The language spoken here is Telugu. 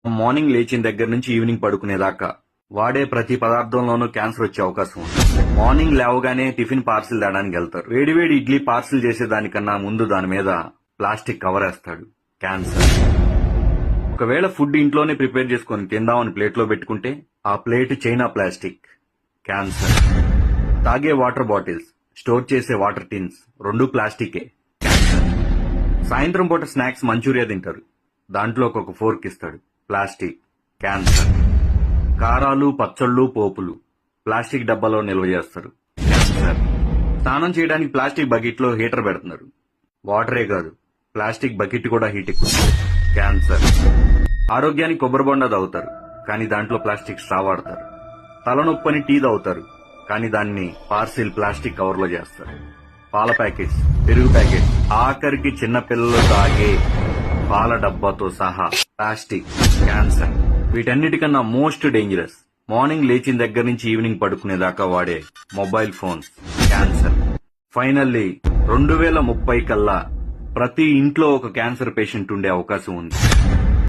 మార్నింగ్ లేచిన దగ్గర నుంచి ఈవినింగ్ పడుకునేదాకా వాడే ప్రతి పదార్థంలోనూ క్యాన్సర్ వచ్చే అవకాశం ఉంది. మార్నింగ్ లేవగానే టిఫిన్ పార్సిల్ తేడానికి వెళ్తారు. వేడివేడి ఇడ్లీ పార్సిల్ చేసేదానికన్నా ముందు దాని మీద ప్లాస్టిక్ కవర్ వేస్తాడు. క్యాన్సర్. ఒకవేళ ఫుడ్ ఇంట్లోనే ప్రిపేర్ చేసుకుని తిందామని ప్లేట్లో పెట్టుకుంటే ఆ ప్లేట్ చైనా ప్లాస్టిక్. క్యాన్సర్. తాగే వాటర్ బాటిల్స్, స్టోర్ చేసే వాటర్ టిన్స్ రెండు ప్లాస్టికే. క్యాన్సర్. సాయంత్రం పూట స్నాక్స్ మంచూరియా తింటారు. దాంట్లో ఒక ఫోర్క్ ఇస్తాడు. ప్లాస్టిక్. క్యాన్సర్. కారాలు, పచ్చళ్ళు, పోపులు ప్లాస్టిక్ డబ్బాలో నిల్వ చేస్తారు. క్యాన్సర్. స్నానం చేయడానికి ప్లాస్టిక్ బకెట్ లో హీటర్ పెడుతున్నారు. వాటరే కాదు, ప్లాస్టిక్ బకెట్ కూడా హీట్ ఎక్కువ. క్యాన్సర్. ఆరోగ్యానికి కొబ్బరి బొండ తాగుతారు, కానీ దాంట్లో ప్లాస్టిక్ స్ట్రా వాడతారు. తలనొప్పని టీ తాగుతారు, కానీ దాన్ని పార్సిల్ ప్లాస్టిక్ కవర్ లో చేస్తారు. పాల ప్యాకెట్స్, పెరుగు ప్యాకెట్స్, ఆఖరికి చిన్న పిల్లలు తాగే పాల డబ్బాతో సహా ప్లాస్టిక్. క్యాన్సర్. వీటన్నిటికన్నా మోస్ట్ డేంజరస్ మార్నింగ్ లేచిన దగ్గర నుంచి ఈవినింగ్ పడుకునేదాకా వాడే మొబైల్ ఫోన్స్. క్యాన్సర్. ఫైనల్లీ 2030 కల్లా ప్రతి ఇంట్లో ఒక క్యాన్సర్ పేషెంట్ ఉండే అవకాశం ఉంది.